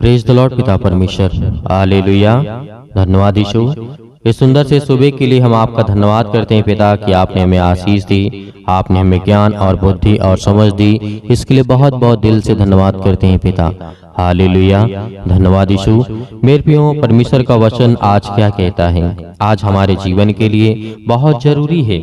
Praise the Lord पिता परमेश्वर, hallelujah. धन्यवाद यीशु। इस सुंदर से सुबह के लिए हम आपका धन्यवाद करते हैं पिता कि आपने हमें आशीष दी, आपने हमें ज्ञान और बुद्धि और समझ दी। इसके लिए बहुत बहुत दिल से धन्यवाद करते हैं पिता। हालेलुया। धन्यवाद यीशु। मेरे प्रियो, परमेश्वर का वचन आज क्या कहता है? आज हमारे जीवन के लिए बहुत जरूरी है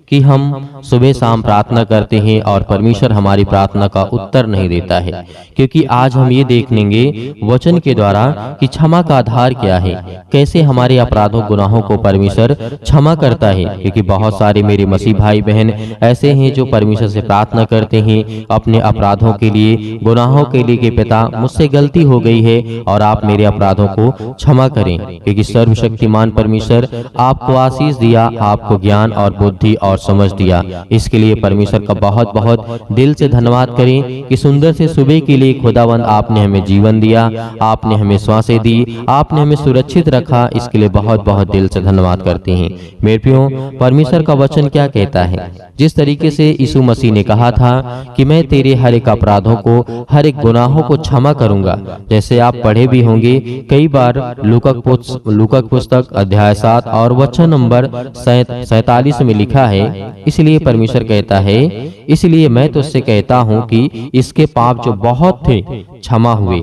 कि हम सुबह शाम प्रार्थना करते हैं और परमेश्वर हमारी प्रार्थना का उत्तर नहीं देता है, क्योंकि आज हम ये देख लेंगे वचन के द्वारा कि क्षमा का आधार क्या है, कैसे हमारे अपराधों गुनाहों को परमेश्वर क्षमा करता है। क्योंकि बहुत सारे मेरे मसीह भाई बहन ऐसे हैं जो परमेश्वर से प्रार्थना करते हैं अपने अपराधों के लिए, गुनाहों के लिए कि पिता मुझसे गलती हो गई है और आप मेरे अपराधों को क्षमा करें। क्योंकि सर्वशक्तिमान परमेश्वर आपको आशीष दिया, आपको ज्ञान और बुद्धि और समझ दिया। इसके लिए परमेश्वर का बहुत बहुत दिल से धन्यवाद करें कि सुंदर से सुबह के लिए खुदावंद आपने हमें जीवन दिया, आपने हमें श्वासें दी, आपने हमें सुरक्षित रखा। इसके लिए बहुत बहुत दिल से धन्यवाद करते हैं। मेरे प्रियो, परमेश्वर का वचन क्या कहता है? जिस तरीके से यीशु मसीह ने कहा था कि मैं तेरे हर एक अपराधों को, हर एक गुनाहों को क्षमा करूंगा। जैसे आप पढ़े भी होंगे कई बार लूका पुस्तक अध्याय 7 और वचन नंबर 47 में लिखा है। इसलिए परमेश्वर कहता है, इसलिए मैं तुझसे कहता हूं कि इसके पाप जो बहुत थे क्षमा हुए।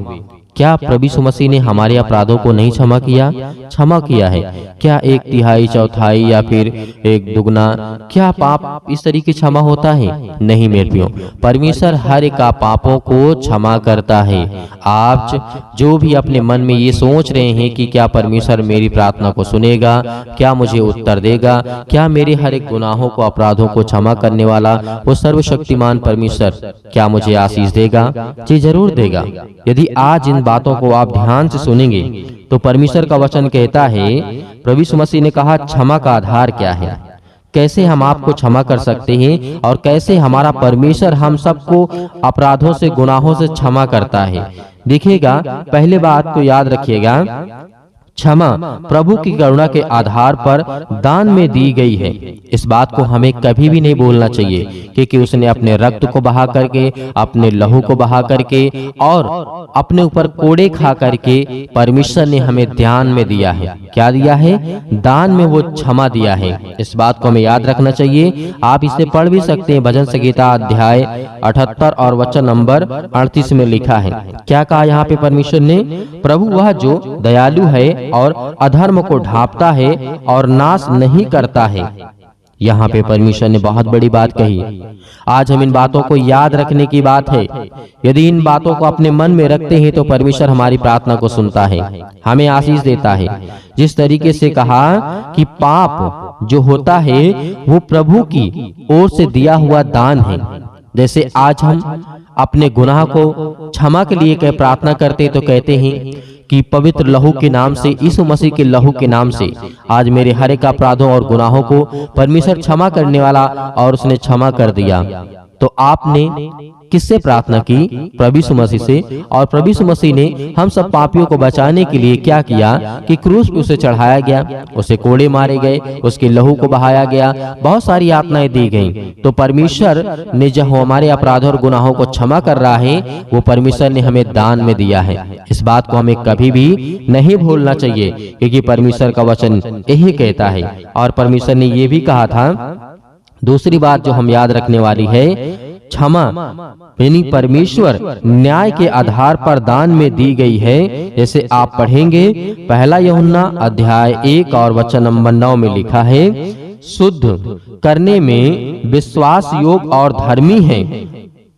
क्या प्रभु यीशु मसीह ने हमारे अपराधों को नहीं क्षमा किया? क्षमा किया है। क्या 1/3 चौथाई या फिर 1/2 क्या पाप इस तरीके क्षमा होता है? नहीं मेरे प्रियो, परमेश्वर हर एक पापों को क्षमा करता है। आप जो भी अपने मन में ये सोच रहे हैं कि क्या परमेश्वर मेरी प्रार्थना को सुनेगा, क्या मुझे उत्तर देगा, क्या मेरे हर एक गुनाहों को, अपराधों को क्षमा करने वाला वो सर्वशक्तिमान परमेश्वर क्या मुझे आशीष देगा? जी जरूर देगा। यदि आज इन बातों को आप ध्यान से सुनेंगे तो परमेश्वर का वचन कहता है, प्रभु यीशु मसीह ने कहा क्षमा का आधार क्या है, कैसे हम आपको क्षमा कर सकते हैं और कैसे हमारा परमेश्वर हम सबको अपराधों से, गुनाहों से क्षमा करता है। देखिएगा, पहले बात तो याद रखिएगा, क्षमा प्रभु की करुणा के आधार पर दान में दी गई है। इस बात को हमें कभी भी नहीं भूलना चाहिए, क्योंकि उसने अपने रक्त को बहा करके, अपने लहू को बहा करके और अपने ऊपर कोड़े खा करके परमेश्वर ने हमें दान में दिया है। क्या दिया है? दान में वो क्षमा दिया है। इस बात को हमें याद रखना चाहिए। आप इसे पढ़ भी सकते हैं, भजन संहिता अध्याय 78 और वचन नंबर 38 में लिखा है। क्या कहा यहाँ पे परमेश्वर ने? प्रभु वह जो दयालु है और अधर्म को ढांपता है और नाश नहीं करता है। यहाँ पे परमेश्वर ने बहुत बड़ी बात कही। आज हम इन बातों को याद रखने की बात है। यदि इन बातों को अपने मन में रखते हैं तो परमेश्वर हमारी प्रार्थना को सुनता है, हमें आशीष देता है। जिस तरीके से कहा कि पाप जो होता है वो प्रभु की ओर से दिया हुआ दान है। जैसे आज हम अपने गुनाह को क्षमा के लिए प्रार्थना करते तो कहते हैं कि पवित्र लहू के नाम से, यीशु मसीह के लहू के नाम से आज मेरे हर एक अपराधों और गुनाहों को परमेश्वर क्षमा करने वाला और उसने क्षमा कर दिया। तो आपने किससे प्रार्थना की? प्रभु यीशु मसीह से। और प्रभु यीशु मसीह ने हम सब पापियों को बचाने के लिए क्या किया कि क्रूस पे उसे चढ़ाया गया, उसे कोड़े मारे गए, उसके लहू को बहाया गया, बहुत सारी यातनाएं दी गईं। तो परमेश्वर ने जो हमारे अपराधों और गुनाहों को क्षमा कर रहा है, वो परमेश्वर ने हमें दान में दिया है। इस बात को हमें कभी भी नहीं भूलना चाहिए, क्योंकि परमेश्वर का वचन यही कहता है। और परमेश्वर ने ये भी कहा था, दूसरी बात जो हम याद रखने वाली है, क्षमा यानी परमेश्वर न्याय के आधार पर दान में दी गई है। जैसे आप पढ़ेंगे 1 यूहन्ना अध्याय 1 और वचन नंबर 9 में लिखा है, शुद्ध करने में विश्वास योग और धर्मी है।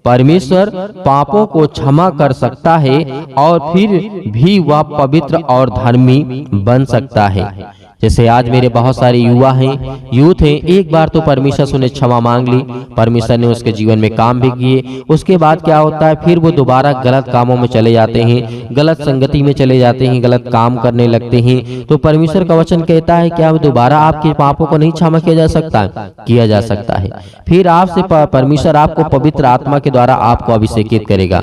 परमेश्वर पापों को क्षमा कर सकता है और फिर भी वह पवित्र और धर्मी बन सकता है। जैसे आज मेरे बहुत सारे युवा हैं, यूथ हैं, एक बार तो परमेश्वर से उन्हें क्षमा मांग ली, परमेश्वर ने उसके जीवन में काम भी किए। उसके बाद क्या होता है? फिर वो दोबारा गलत कामों में चले जाते हैं, गलत संगति में चले जाते हैं, गलत काम करने लगते हैं। तो परमेश्वर का वचन कहता है क्या दोबारा आपके पापों को नहीं क्षमा किया जा सकता? किया जा सकता है। फिर आपसे परमेश्वर आपको पवित्र आत्मा के द्वारा आपको अभिषेकित करेगा।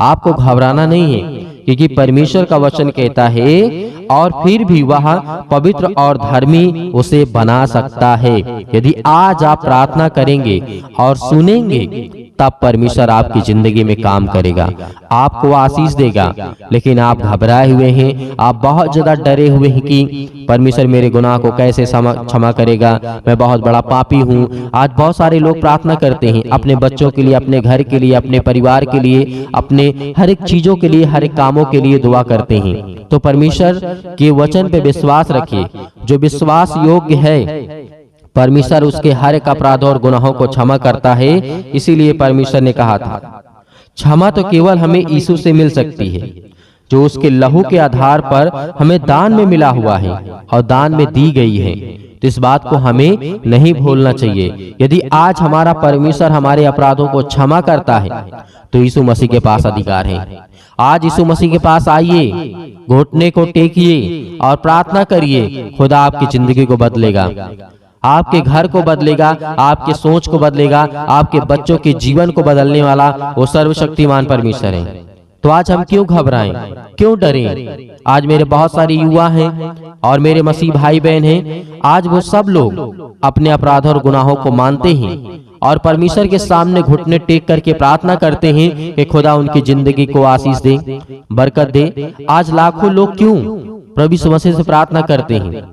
आपको घबराना नहीं है, क्योंकि परमेश्वर का वचन कहता है और फिर भी वह पवित्र और धर्मी उसे बना सकता है। यदि आज आप प्रार्थना करेंगे और सुनेंगे तब परमेश्वर आपकी जिंदगी में काम करेगा, आपको आशीष देगा। लेकिन आप घबराए हुए हैं, आप बहुत ज्यादा डरे हुए हैं कि परमेश्वर मेरे गुनाह को कैसे क्षमा करेगा, मैं बहुत बड़ा पापी हूँ। आज बहुत सारे लोग प्रार्थना करते हैं अपने बच्चों के लिए, अपने घर के लिए, अपने परिवार के लिए, अपने हर एक चीजों के लिए, हर एक कामों के लिए दुआ करते हैं। तो परमेश्वर के वचन पे विश्वास रखिए, जो विश्वास योग्य है परमेश्वर उसके हर एक अपराधों और गुनाहों को क्षमा करता है। इसीलिए परमेश्वर ने कहा था क्षमा तो केवल हमें यीशु से मिल सकती है, जो उसके लहू के आधार पर हमें दान में मिला हुआ है और दान में दी गई है। तो इस बात को हमें नहीं भूलना चाहिए। यदि आज हमारा परमेश्वर हमारे अपराधों को क्षमा करता है तो यीशु मसीह के पास अधिकार है। आज यीशु मसीह के पास आइए, घुटने को टेकिए और प्रार्थना करिए। खुदा आपकी जिंदगी को बदलेगा, आपके घर को बदलेगा, आपके सोच को बदलेगा, आपके बच्चों के जीवन को बदलने वाला वो सर्वशक्तिमान परमेश्वर है। तो आज हम क्यों घबराएं, क्यों डरें? आज मेरे बहुत सारे युवा हैं और मेरे मसीह भाई बहन हैं, आज वो सब लोग अपने अपराधों और गुनाहों को मानते हैं और परमेश्वर के सामने घुटने टेक करके प्रार्थना करते हैं कि खुदा उनकी जिंदगी को आशीष दे, बरकत दे। आज लाखों लोग क्यों प्रभु यीशु मसीह से प्रार्थना करते हैं?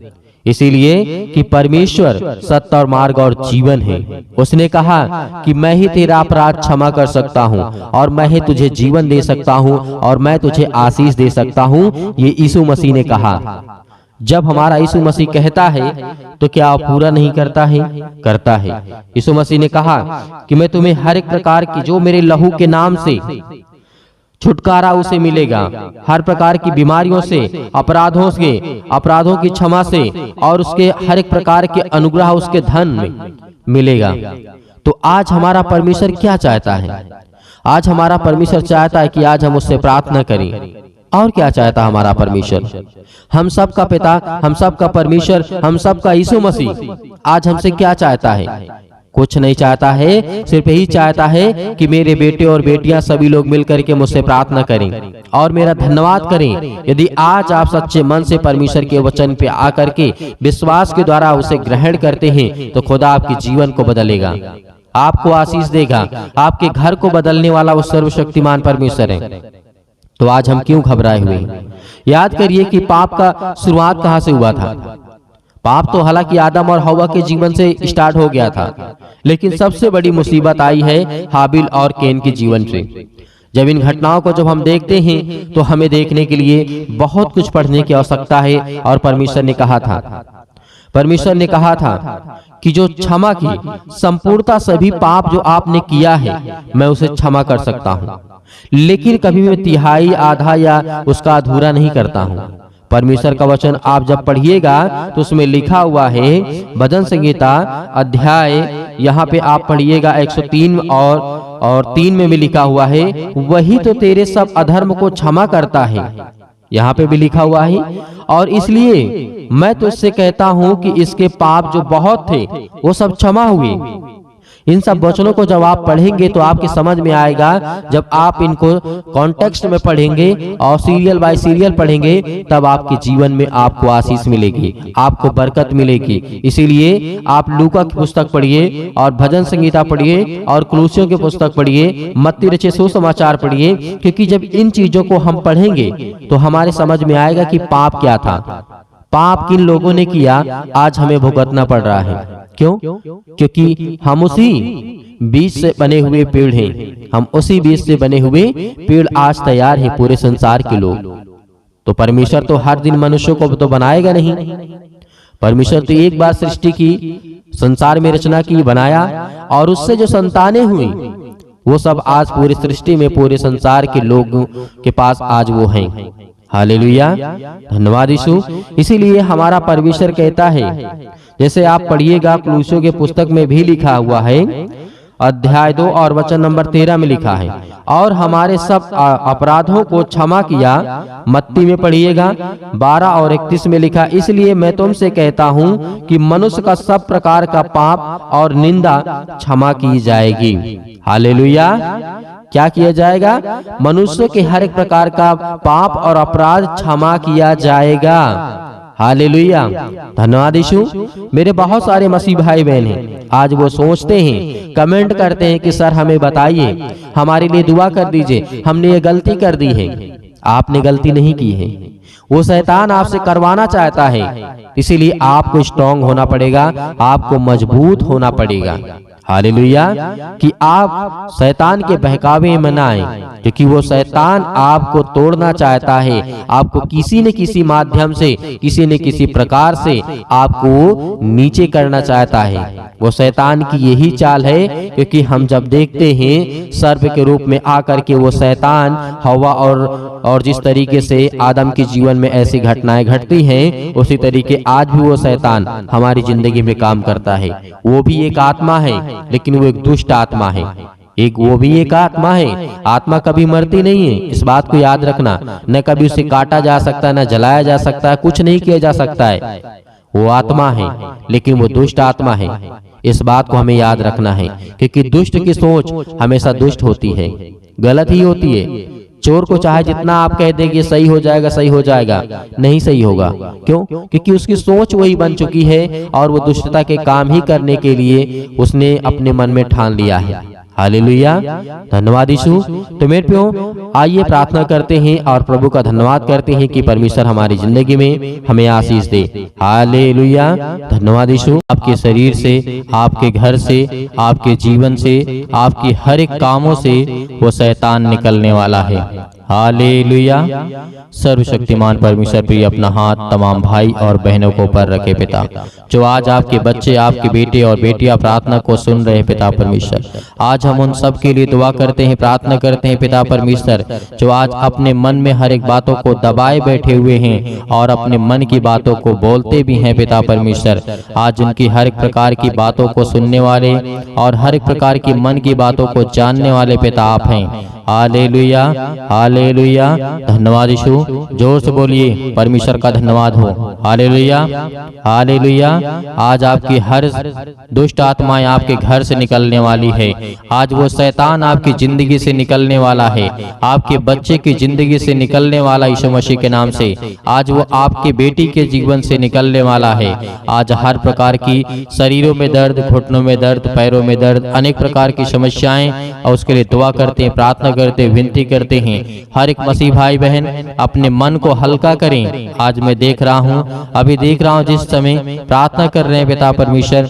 इसीलिए कि परमेश्वर सत्य और मार्ग और जीवन है। उसने कहा कि मैं ही तेरा अपराध क्षमा कर सकता हूँ और मैं ही तुझे जीवन दे सकता हूँ और मैं तुझे आशीष दे सकता हूँ। ये यीशु मसीह ने कहा। जब हमारा यीशु मसीह कहता है तो क्या पूरा नहीं करता है? करता है। यीशु मसीह ने कहा कि मैं तुम्हें हर एक प्रकार की, जो मेरे लहू के नाम से छुटकारा उसे मिलेगा, हर प्रकार की बीमारियों से, अपराधों की क्षमा से और उसके हर एक प्रकार के अनुग्रह उसके धन में मिलेगा। तो आज हमारा परमेश्वर क्या चाहता है? आज हमारा परमेश्वर चाहता है कि आज हम उससे प्रार्थना करें। और क्या चाहता हमारा परमेश्वर? हम सब का पिता, हम सब का परमेश्वर, हम सब का यीशु मसीह आज हमसे क्या चाहता है? कुछ नहीं चाहता है, सिर्फ यही चाहता है कि मेरे बेटे और बेटियां सभी लोग मिलकर के मुझसे प्रार्थना करें और मेरा धन्यवाद करें। यदि आज आप सच्चे मन से परमेश्वर के वचन पे आकर के विश्वास के द्वारा उसे ग्रहण करते हैं तो खुदा आपके जीवन को बदलेगा, आपको आशीष देगा। आपके घर को बदलने वाला वो सर्वशक्तिमान परमेश्वर है। तो आज हम क्यों घबराए हुए हैं? याद करिए कि पाप का शुरुआत कहाँ से हुआ था। पाप तो हालांकि आदम और हव्वा के जीवन से स्टार्ट हो गया था, लेकिन सबसे बड़ी मुसीबत आई है हाबिल और कैन के जीवन से। जब इन घटनाओं को हम देखते हैं तो हमें देखने के लिए बहुत कुछ पढ़ने की आवश्यकता है। और परमेश्वर ने कहा था कि जो क्षमा की संपूर्णता सभी पाप जो आपने किया है मैं उसे क्षमा कर सकता हूँ, लेकिन कभी मैं तिहाई, आधा या उसका अधूरा नहीं करता हूँ। परमेश्वर का वचन आप जब पढ़िएगा तो उसमें लिखा हुआ है, भजन संहिता अध्याय यहाँ पे आप पढ़िएगा 103 और 3 में भी लिखा हुआ है, वही तो तेरे सब अधर्म को क्षमा करता है। यहाँ पे भी लिखा हुआ है। और इसलिए मैं तो इससे कहता हूँ कि इसके पाप जो बहुत थे वो सब क्षमा हुए। इन सब वचनों को जब आप पढ़ेंगे तो आपके समझ में आएगा। जब आप इनको कॉन्टेक्स्ट में पढ़ेंगे और सीरियल बाय सीरियल पढ़ेंगे तब आपके जीवन में आपको आशीष मिलेगी, आपको बरकत मिलेगी। इसीलिए आप लूका की पुस्तक पढ़िए और भजन संहिता पढ़िए और कुलुस्सियों की पुस्तक पढ़िए, मत्ती रचित सुसमाचार पढ़िए, क्योंकि जब इन चीजों को हम पढ़ेंगे तो हमारे समझ में आएगा कि पाप क्या था, पाप किन लोगों ने किया, आज हमें भुगतना पड़ रहा है। क्यों? क्योंकि हम उसी बीज से बने हुए पेड़ हैं। हम उसी बीज से बने हुए पेड़ आज तैयार हैं पूरे संसार के लोग। तो परमेश्वर तो हर दिन मनुष्यों को तो बनाएगा नहीं। परमेश्वर तो एक बार सृष्टि की, संसार में रचना की, बनाया और उससे जो संतानें हुई वो सब आज पूरी सृष्टि में, पूरे संसार के लोगों के पास आज वो हैं। हालेलुया, धन्यवाद यीशु। इसीलिए हमारा परमेश्वर कहता है, जैसे आप पढ़िएगा कुलुस्सियों के पुस्तक में भी लिखा हुआ है, अध्याय 2 और वचन नंबर 13 में लिखा है, और हमारे सब अपराधों को क्षमा किया। मत्ती में पढ़िएगा 12 और 31 में लिखा, इसलिए मैं तुमसे कहता हूँ कि मनुष्य का सब प्रकार का पाप और निंदा क्षमा की जाएगी। हालेलुया, क्या किया जाएगा? मनुष्य के हर एक प्रकार का पाप और अपराध क्षमा किया जाएगा। हालेलुया। धन्यवाद यीशु। मेरे बहुत सारे मसीह भाई बहन हैं, आज वो सोचते हैं, कमेंट करते हैं कि सर हमें बताइए, हमारे लिए दुआ कर दीजिए, हमने ये गलती कर दी है। आपने गलती नहीं की है, वो शैतान आपसे करवाना चाहता है। इसीलिए आपको स्ट्रांग होना पड़ेगा, आपको मजबूत होना पड़ेगा। हालेलुया। कि आप शैतान के बहकावे में ना आए, क्योंकि वो शैतान आपको तोड़ना चाहता है, आपको किसी न किसी माध्यम से, किसी न किसी प्रकार से आपको नीचे करना चाहता है। वो शैतान की यही चाल है, क्योंकि हम जब देखते हैं सर्प के रूप में आकर के वो शैतान हवा और जिस तरीके से आदम के जीवन में ऐसी घटनाएं घटती हैं, उसी तरीके आज भी वो शैतान हमारी जिंदगी में काम करता है। वो भी एक आत्मा है, लेकिन वो एक दुष्ट आत्मा है। वो भी एक आत्मा है। आत्मा कभी मरती नहीं है, इस बात को याद रखना। न कभी उसे काटा जा सकता है, न जलाया जा सकता है, कुछ नहीं किया जा सकता है। वो आत्मा है, लेकिन वो दुष्ट आत्मा है। इस बात को हमें याद रखना है, क्योंकि दुष्ट की सोच हमेशा दुष्ट होती है, गलत ही होती है। चोर को चाहे जितना आप कह दें कि सही हो जाएगा, सही हो जाएगा, नहीं सही होगा। क्यों? क्योंकि उसकी सोच वही बन चुकी है और वो दुष्टता के काम ही करने के लिए उसने अपने मन में ठान लिया है। हालेलुया। धन्यवाद यीशु। तो मेरे प्रियो, आइए प्रार्थना करते हैं और प्रभु का धन्यवाद करते हैं कि परमेश्वर हमारी जिंदगी में हमें आशीष दे। हालेलुया। धन्यवाद यीशु। आपके शरीर से, आपके घर से, आपके जीवन से, आपकी हर एक कामों से वो शैतान निकलने वाला है। हालेलुया। सर्वशक्तिमान परमेश्वर भी अपना हाथ तमाम भाई और बहनों को पर रखे पिता, जो आज आपके बच्चे, आपके बेटे और बेटियां प्रार्थना को सुन रहे पिता परमेश्वर। आज हम उन सब के लिए दुआ करते हैं, प्रार्थना करते हैं पिता परमेश्वर, जो आज अपने मन में हर एक बातों को दबाए बैठे हुए हैं और अपने मन की बातों को बोलते भी हैं पिता परमेश्वर। आज उनकी हर एक प्रकार की बातों को सुनने वाले और हर एक प्रकार की मन की बातों को जानने वाले पिता आप हैं। हालेलुया। हालेलुया। धन्यवाद यीशु। जोर से बोलिए, परमेश्वर का धन्यवाद हो। हालेलुया। हालेलुया। आज आपकी हर दुष्ट आत्माएं आपके घर से निकलने वाली है। आज वो शैतान आपकी जिंदगी से निकलने वाला है, आपके बच्चे की जिंदगी से निकलने वाला यीशु मसीह के नाम से। आज वो आपके बेटी के जीवन से निकलने वाला है। आज हर प्रकार की शरीरों में दर्द, घुटनों में दर्द, पैरों में दर्द, अनेक प्रकार की समस्याएं, और उसके लिए दुआ करते हैं, प्रार्थना करते, विनती करते हैं। हर एक मसीह भाई बहन अपने मन को हल्का करें। आज मैं देख रहा हूँ, अभी देख रहा हूँ, जिस समय प्रार्थना कर रहे हैं पिता परमेश्वर,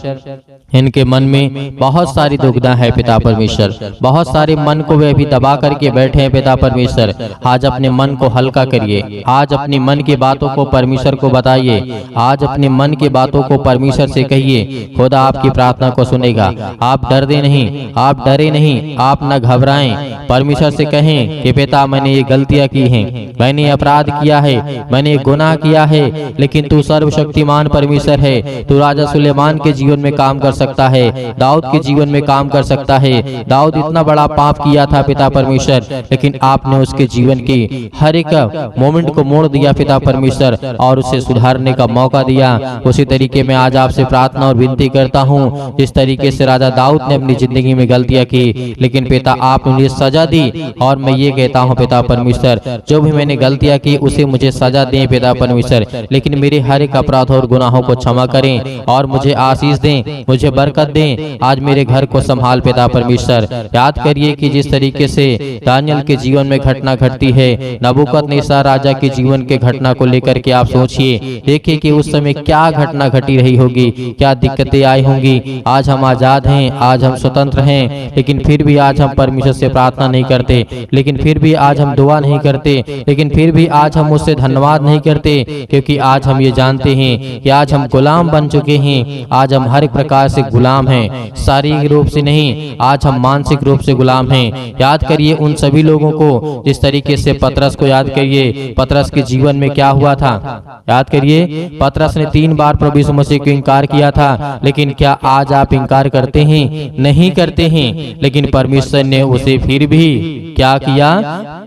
इनके मन में बहुत सारी दुविधा है पिता परमेश्वर, बहुत सारे मन को वे अभी दबा करके बैठे हैं पिता परमेश्वर। आज अपने मन को हल्का करिए, आज अपनी मन की बातों को परमेश्वर को बताइए, आज अपने मन की बातों को परमेश्वर से कहिए। खुदा आपकी प्रार्थना को सुनेगा। आप डरते नहीं, आप डरे नहीं, आप न घबराएं। परमेश्वर से कहें कि पिता मैंने ये गलतियां की हैं, मैंने अपराध किया है, मैंने गुनाह किया है, लेकिन तू सर्वशक्तिमान परमेश्वर है। तू राजा सुलेमान के जीवन में काम कर सकता है, दाऊद के जीवन में काम कर सकता है। दाऊद इतना बड़ा पाप किया था पिता परमेश्वर, लेकिन आपने उसके जीवन की हर एक मोमेंट को मोड़ दिया पिता परमेश्वर और उसे सुधारने का मौका दिया। उसी तरीके में आज आपसे प्रार्थना और विनती करता हूँ, जिस तरीके से राजा दाऊद ने अपनी जिंदगी में गलतियां की, लेकिन पिता आपने उन्हें सजा दी। और मैं ये कहता हूँ पिता परमेश्वर, जो भी मैंने गलतियां की उसे मुझे सजा दें पिता परमेश्वर, लेकिन मेरे हर एक अपराध और गुनाहों को क्षमा करें और मुझे आशीष दें, मुझे बरकत दें। आज मेरे घर को संभाल पिता परमेश्वर। याद करिए कि जिस तरीके से दानियल के जीवन में घटना घटती है, नबूकदनेस्सर राजा के जीवन के घटना को लेकर के आप सोचिए, देखिए कि उस समय क्या घटना घटी रही होगी, क्या दिक्कतें आई होंगी। आज हम आजाद हैं, आज हम स्वतंत्र हैं, लेकिन फिर भी आज हम परमेश्वर से प्रार्थना नहीं करते, लेकिन फिर भी आज हम दुआ नहीं करते, लेकिन फिर भी आज हम उससे धन्यवाद नहीं करते, क्योंकि आज हम ये जानते हैं कि आज हम गुलाम बन चुके हैं। आज हम हर एक प्रकार से गुलाम हैं, शारीरिक रूप से नहीं, आज हम मानसिक रूप से गुलाम हैं। याद करिए उन सभी लोगों को, जिस तरीके से पतरस को याद करिए, पतरस के जीवन में क्या हुआ था। याद करिए, पतरस ने 3 बार प्रभु यीशु मसीह को इनकार किया था, लेकिन क्या आज आप इनकार करते हैं? नहीं करते हैं। लेकिन परमेश्वर ने उसे फिर भी क्या किया?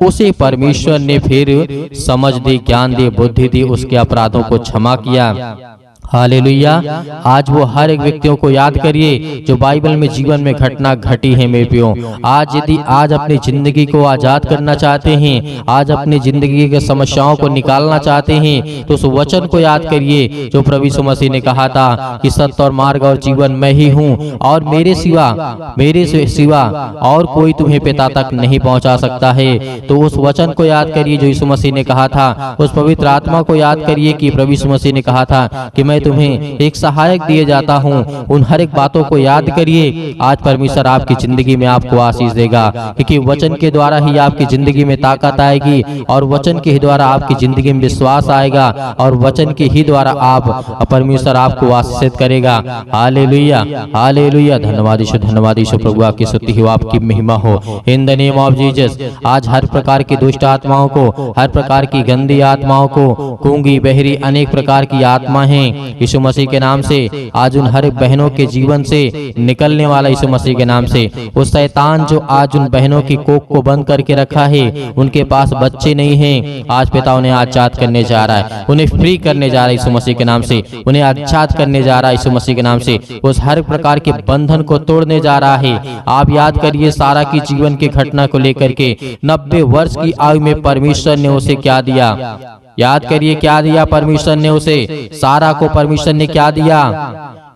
उसे परमेश्वर ने फिर समझ दी, ज्ञान दी, बुद्धि दी, उसके अपराधों को क्षमा किया। हालेलुया। आज वो हर एक व्यक्तियों को याद करिए जो बाइबल में जीवन में घटना घटी है मेरे प्रियो। आज यदि आज अपनी जिंदगी को आजाद करना चाहते हैं, आज अपनी जिंदगी के समस्याओं को निकालना चाहते हैं, तो उस वचन को याद करिए जो प्रभु यीशु मसीह ने कहा था कि सत्य और मार्ग और जीवन मैं ही हूँ, और मेरे सिवा और कोई तुम्हें पिता तक नहीं पहुंचा सकता है। तो उस वचन को याद करिए जो यीशु मसीह ने कहा था, उस पवित्र आत्मा को याद करिए कि प्रभु यीशु मसीह ने कहा था कि मैं तुम्हें एक सहायक दिए जाता हूँ। उन हर एक बातों को याद करिए। आज परमेश्वर आपकी जिंदगी में आपको आशीष देगा, क्योंकि वचन के द्वारा ही आपकी जिंदगी में ताकत आएगी, और वचन के ही द्वारा आपकी जिंदगी में विश्वास आएगा, और वचन के ही द्वारा आप परमेश्वर आपको आशीषित करेगा। Hallelujah, hallelujah. धन्यवाद यीशु, धन्यवाद यीशु। प्रभु आपकी स्तुति हो, आपकी महिमा हो in the name of Jesus. आज हर प्रकार की दुष्ट आत्माओं को, हर प्रकार की गंदी आत्माओं को, गूंगी बहरी अनेक प्रकार की आत्मा हैं, यीशु मसीह के नाम से आज उन हर बहनों के जीवन से निकलने वाला यीशु मसीह के नाम से। उस शैतान जो आज उन बहनों की कोख को बंद करके रखा है, उनके पास बच्चे नहीं हैं, आज पिता उन्हें आजाद करने जा रहा है, उन्हें फ्री करने जा रहा है यीशु मसीह के नाम से, उन्हें आजाद करने जा रहा है यीशु मसीह के नाम से। उस हर प्रकार के बंधन को तोड़ने जा रहा है। आप याद करिए सारा की जीवन की घटना को लेकर के 90 वर्ष की आयु में परमेश्वर ने उसे क्या दिया? याद करिए क्या दिया परमेश्वर ने उसे? सारा को परमेश्वर ने क्या दिया?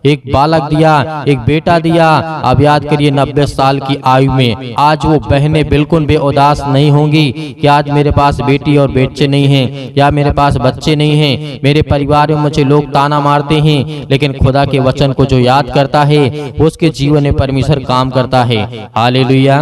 एक बालक दिया, एक बेटा दिया। अब याद करिए 90 साल की आयु में आज वो बहनें बिल्कुल बेउदास नहीं होंगी कि आज मेरे पास बेटी और बच्चे नहीं हैं, या मेरे पास बच्चे नहीं हैं, मेरे परिवार में मुझे लोग ताना मारते हैं, लेकिन खुदा के वचन को जो याद करता है उसके जीवन में परमेश्वर काम करता है। Hallelujah,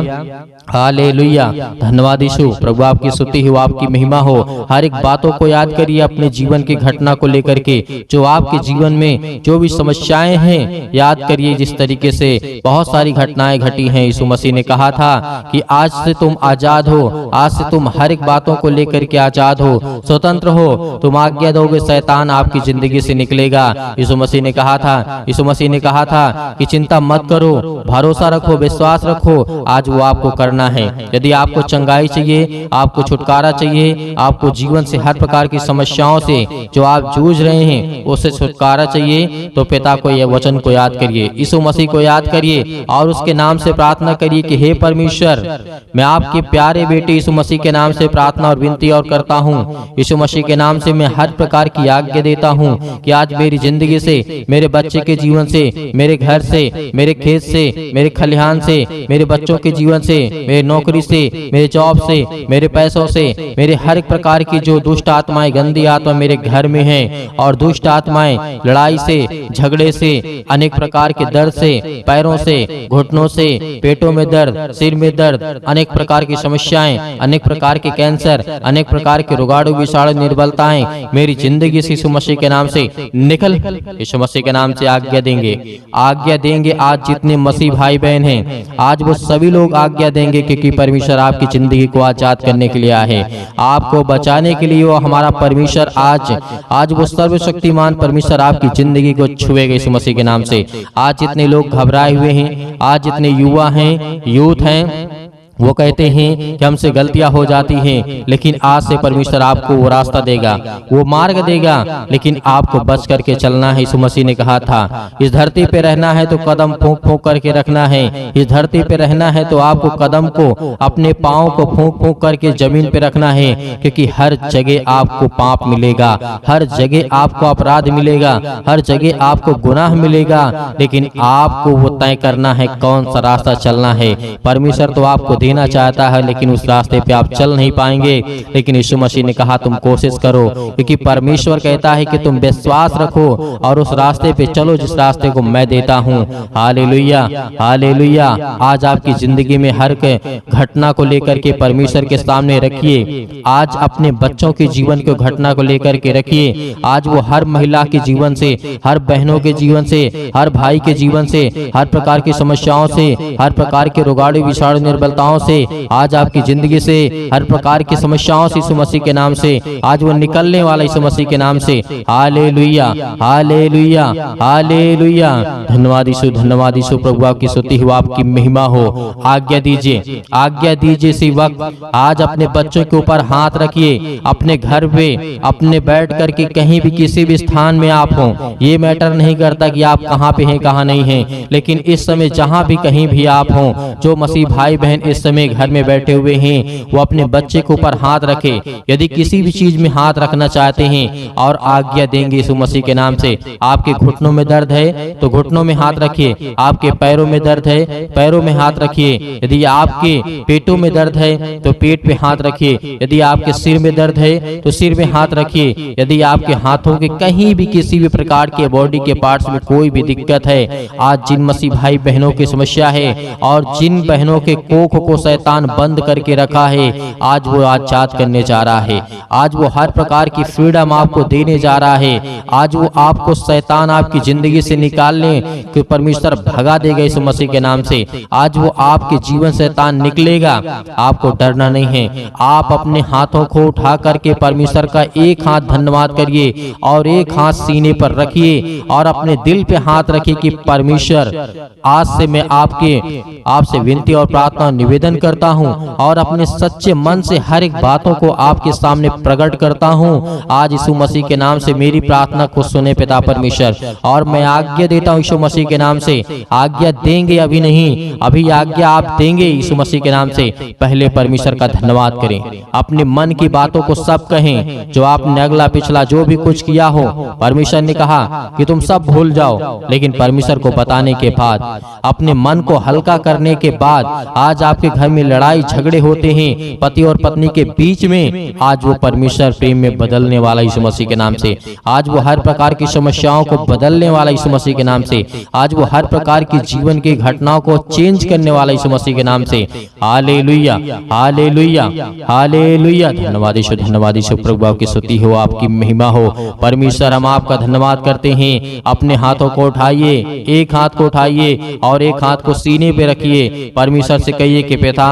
hallelujah. धन्यवाद यीशु। प्रभु आपकी स्तुति हो, आपकी महिमा हो। हर एक बातों को याद करिए अपने जीवन की घटना को लेकर के, जो आपके जीवन में जो भी समस्याएं हैं, याद करिए जिस तरीके से बहुत सारी घटनाएं घटी हैं। यीशु मसीह ने कहा था कि आज से तुम आजाद हो, आज से तुम हर एक बातों को लेकर के आजाद हो, स्वतंत्र हो। तुम आज्ञा दोगे, शैतान आपकी जिंदगी से निकलेगा। यीशु मसीह ने कहा था, यीशु मसीह ने कहा था कि चिंता मत करो, भरोसा रखो, विश्वास रखो। आज वो आपको करना है। यदि आपको चंगाई चाहिए, आपको छुटकारा चाहिए, आपको जीवन से हर प्रकार की समस्याओं से जो आप जूझ रहे हैं उससे छुटकारा चाहिए, तो पिता को यह वचन को याद करिए, यीशु मसीह को याद करिए, और उसके नाम से प्रार्थना करिए कि हे परमेश्वर, मैं आपके प्यारे बेटे यीशु मसीह के नाम से प्रार्थना और विनती और करता हूँ। यीशु मसीह के नाम से मैं हर प्रकार की आज्ञा देता हूँ कि आज मेरी जिंदगी से, मेरे बच्चे के जीवन से, मेरे घर से, मेरे खेत से, मेरे खलिहान से, मेरे बच्चों के जीवन से, मेरे नौकरी से, मेरे जॉब से, मेरे पैसों से, मेरे हर एक प्रकार की जो दुष्ट आत्माएं, गंदी आत्मा मेरे घर में हैं, और दुष्ट आत्माएं लड़ाई से, झगड़े से, अनेक प्रकार के दर्द से, पैरों से, घुटनों से, पेटों में दर्द, सिर में दर्द, अनेक प्रकार की समस्याएं, अनेक प्रकार के कैंसर, अनेक प्रकार के रोगाणु विषाणु निर्बलताएं मेरी जिंदगी से यीशु मसीह के नाम से निकल। यीशु मसीह के नाम से आज्ञा देंगे, आज्ञा देंगे। आज जितने मसीह भाई बहन हैं, आज वो सभी लोग आज्ञा देंगे, क्योंकि परमेश्वर आपकी जिंदगी को आजाद करने के लिए आया है, आपको बचाने के लिए। वो हमारा परमेश्वर आज वो सर्वशक्तिमान परमेश्वर आपकी जिंदगी को छुएगा यीशु मसीह के नाम से। आज जितने लोग घबराए हुए हैं, आज जितने युवा हैं, यूथ हैं, वो कहते हैं कि हमसे गलतियां हो जाती हैं, लेकिन आज से परमेश्वर आपको वो रास्ता देगा, वो मार्ग देगा, लेकिन आपको बच करके चलना है। यीशु मसीह ने कहा था इस धरती पे रहना है तो कदम फूंक फूंक करके रखना है। इस धरती पे रहना है तो आपको कदम को, अपने पाँव को फूंक फूंक करके जमीन पे रखना है, क्योंकि हर जगह आपको पाप मिलेगा, हर जगह आपको अपराध मिलेगा, हर जगह आपको गुनाह मिलेगा, लेकिन आपको वो तय करना है कौन सा रास्ता चलना है। परमेश्वर तो आपको देना चाहता है, लेकिन उस रास्ते पे आप चल नहीं पाएंगे। लेकिन यीशु मसीह ने कहा तुम कोशिश करो, क्योंकि परमेश्वर कहता है कि तुम विश्वास रखो और उस रास्ते पे चलो जिस रास्ते को मैं देता हूँ। Hallelujah, hallelujah. आज आपकी जिंदगी में हर घटना को लेकर के परमेश्वर के सामने रखिए। आज अपने बच्चों के जीवन को घटना को लेकर के रखिए। आज वो हर महिला के जीवन से, हर बहनों के जीवन से, हर भाई के जीवन से, हर प्रकार की समस्याओं से, हर प्रकार के रोगाणु विषाणु निर्बलताओं चिंताओं से, आज आपकी जिंदगी से हर प्रकार की समस्याओं से यीशु मसीह के नाम से आज वो निकलने वाला यीशु मसीह के नाम से। Hallelujah, hallelujah, hallelujah. धन्यवाद यीशु, धन्यवाद यीशु। प्रभु आपकी स्तुति हो, आपकी महिमा हो। आज्ञा दीजिए, आज्ञा दीजिए इसी वक्त आज अपने बच्चों के ऊपर हाथ रखिए। अपने घर पे अपने बैठ करके कहीं भी किसी भी स्थान में आप हों, ये मैटर नहीं करता कि आप कहाँ पे हैं कहाँ नहीं हैं, लेकिन इस समय जहाँ भी कहीं भी आप हों, जो मसीह भाई बहन इस समय घर में बैठे हुए हैं वो अपने बच्चे के ऊपर हाथ रखे। यदि किसी भी चीज में हाथ रखना चाहते हैं और आज्ञा देंगे यीशु मसीह के नाम से। आपके घुटनों में दर्द है तो घुटनों में हाथ रखिए, आपके पैरों में दर्द है पैरों में हाथ रखिए, यदि आपके पेटों में दर्द है तो पेट पे हाथ रखिए, यदि आपके सिर में दर्द है तो सिर में हाथ रखिए, यदि आपके हाथों के कहीं भी किसी भी प्रकार के बॉडी के पार्ट्स में कोई भी दिक्कत है, आज जिन मसीह भाई बहनों की समस्या है और जिन बहनों के कोख को शैतान बंद करके रखा है, आज वो आजाद करने जा रहा है। आज वो हर प्रकार की फ्रीडम आपको देने जा रहा है। आज वो आपको शैतान आपकी जिंदगी से निकालने के परमेश्वर भगा देगा यीशु मसीह के नाम से। आज वो आपके जीवन से शैतान निकलेगा, आपको डरना नहीं है। आप अपने हाथों को उठा करके परमेश्वर का एक हाथ धन्यवाद करिए और एक हाथ सीने पर रखिए और अपने दिल पे हाथ रखिए कि परमेश्वर आज से मैं आपसे विनती और प्रार्थना निवेदन करता हूं और अपने सच्चे मन से हर एक बातों को आपके सामने प्रकट करता हूं। आज यीशु मसीह के नाम से मेरी प्रार्थना को सुने पिता परमेश्वर, और मैं आज्ञा देता हूं यीशु मसीह के नाम से। आज्ञा देंगे, अभी नहीं, अभी आज्ञा आप देंगे यीशु मसीह के नाम से। पहले परमेश्वर का धन्यवाद करें, अपने मन की बातों को सब कहें, जो आपने अगला पिछला जो भी कुछ किया हो परमेश्वर ने कहा कि तुम सब भूल जाओ, लेकिन परमेश्वर को बताने के बाद, अपने मन को हल्का करने के बाद, आज आपके घर में लड़ाई झगड़े होते हैं पति और पत्नी के बीच में, आज वो परमेश्वर प्रेम में बदलने वाला यीशु मसीह के नाम से। आज वो हर प्रकार की समस्याओं को बदलने वाला यीशु मसीह के नाम से। आज वो हर प्रकार की जीवन की घटनाओं को चेंज करने वाला यीशु मसीह के नाम से। Hallelujah, hallelujah, hallelujah. धन्यवाद यीशु, धन्यवाद यीशु। प्रभु आपकी स्तुति हो, आपकी महिमा हो। परमेश्वर हम आपका धन्यवाद करते हैं। अपने हाथों को उठाइए, एक हाथ को उठाइए और एक हाथ को सीने पे रखिए। परमेश्वर से कहिए कि पिता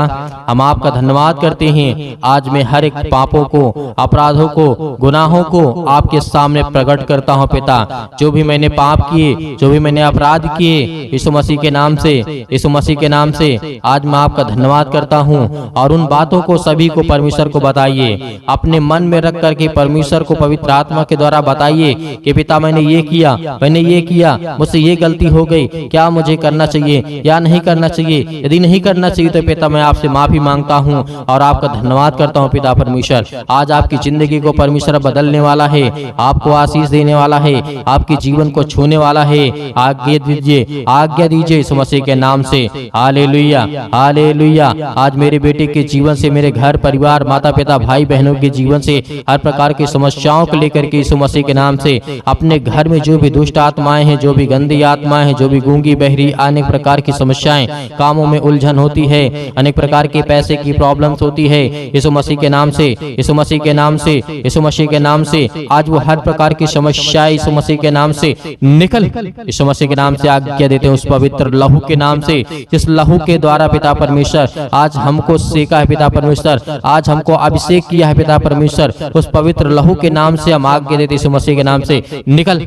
हम आपका धन्यवाद करते हैं। आज मैं हर एक पापों को, अपराधों को, गुनाहों को आपके सामने प्रकट करता हूं पिता। जो भी मैंने पाप किए, जो भी मैंने अपराध किए, यीशु मसीह के नाम से, यीशु मसीह के नाम से आज मैं आपका धन्यवाद करता हूं। और उन बातों को सभी को परमेश्वर को बताइए, अपने मन में रख करके परमेश्वर को पवित्र आत्मा के द्वारा बताइए कि पिता मैंने ये किया, मैंने ये किया, मुझसे ये गलती हो गई, क्या मुझे करना चाहिए या नहीं करना चाहिए। यदि नहीं करना चाहिए तो पिता मैं आपसे माफी मांगता हूं और आपका धन्यवाद करता हूं पिता परमेश्वर। आज आपकी जिंदगी को परमेश्वर बदलने वाला है, आपको आशीष देने वाला है, आपके जीवन को छूने वाला है। आज्ञा दीजिए, आज्ञा दीजिए यीशु मसीह के नाम से। Hallelujah, hallelujah. आज मेरे बेटे के जीवन से, मेरे घर परिवार, माता पिता, भाई बहनों के जीवन से हर प्रकार की समस्याओं को लेकर के यीशु मसीह के नाम से, अपने घर में जो भी दुष्ट आत्माएं हैं, जो भी गंदी आत्माएं हैं, जो भी गूंगी बहरी अनेक प्रकार की समस्याएं, कामों में उलझन होती है, अनेक प्रकार के पैसे की प्रॉब्लम्स होती है, यीशु मसीह के नाम से, यीशु मसीह के नाम से, यीशु मसीह के नाम से आज वो हर प्रकार की समस्याएं यीशु मसीह के नाम से निकल, यीशु मसीह के नाम से आज्ञा देते हैं उस पवित्र लहू के नाम से, जिस लहू के द्वारा पिता परमेश्वर आज हमको सेका है पिता परमेश्वर, आज हमको अभिषेक किया है पिता परमेश्वर। उस पवित्र लहू के नाम से हम आज्ञा देते यीशु मसीह के नाम से निकल,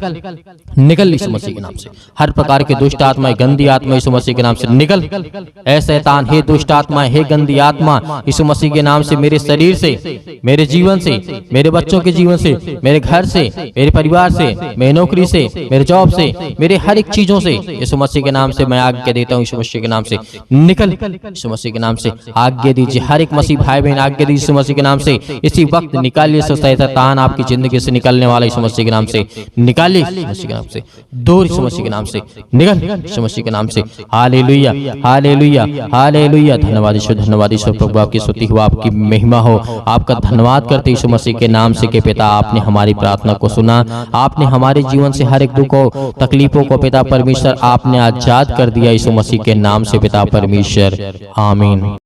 निकल यीशु मसीह के नाम से। हर प्रकार के दुष्ट आत्मा, गंदी आत्मा यीशु मसीह के नाम से निकल। ऐ शैतान, हे दुष्ट आत्मा, हे गंदी आत्मा, यीशु मसीह के नाम से मेरे शरीर से, मेरे जीवन से, मेरे बच्चों के जीवन से, मेरे घर से, मेरे परिवार से, मेरी नौकरी से, मेरे जॉब से, मेरे हर एक चीजों से यीशु मसीह के नाम से मैं आज्ञा देता हूँ यीशु मसीह के नाम से निकल। यीशु मसीह के नाम से आज्ञा दीजिए, हर एक मसीह भाई बहन आज्ञा दीजिए यीशु मसीह के नाम से। इसी वक्त निकालिए शैतान आपकी जिंदगी से निकलने वाला यीशु मसीह के नाम से निकालिए, यीशु मसीह के नाम से दूर, यीशु मसीह के नाम से निकल, यीशु मसीह के नाम से। Hallelujah, hallelujah, hallelujah. धन्यवाद यीशु, धन्यवाद यीशु। प्रभु आपकी स्तुति हो, आपकी महिमा हो। आपका धन्यवाद करते यीशु मसीह के नाम से कि पिता आपने हमारी प्रार्थना को सुना, आपने हमारे जीवन से हर एक दुख को, तकलीफों को पिता परमेश्वर आपने आजाद कर दिया यीशु मसीह के नाम से पिता परमेश्वर। आमीन।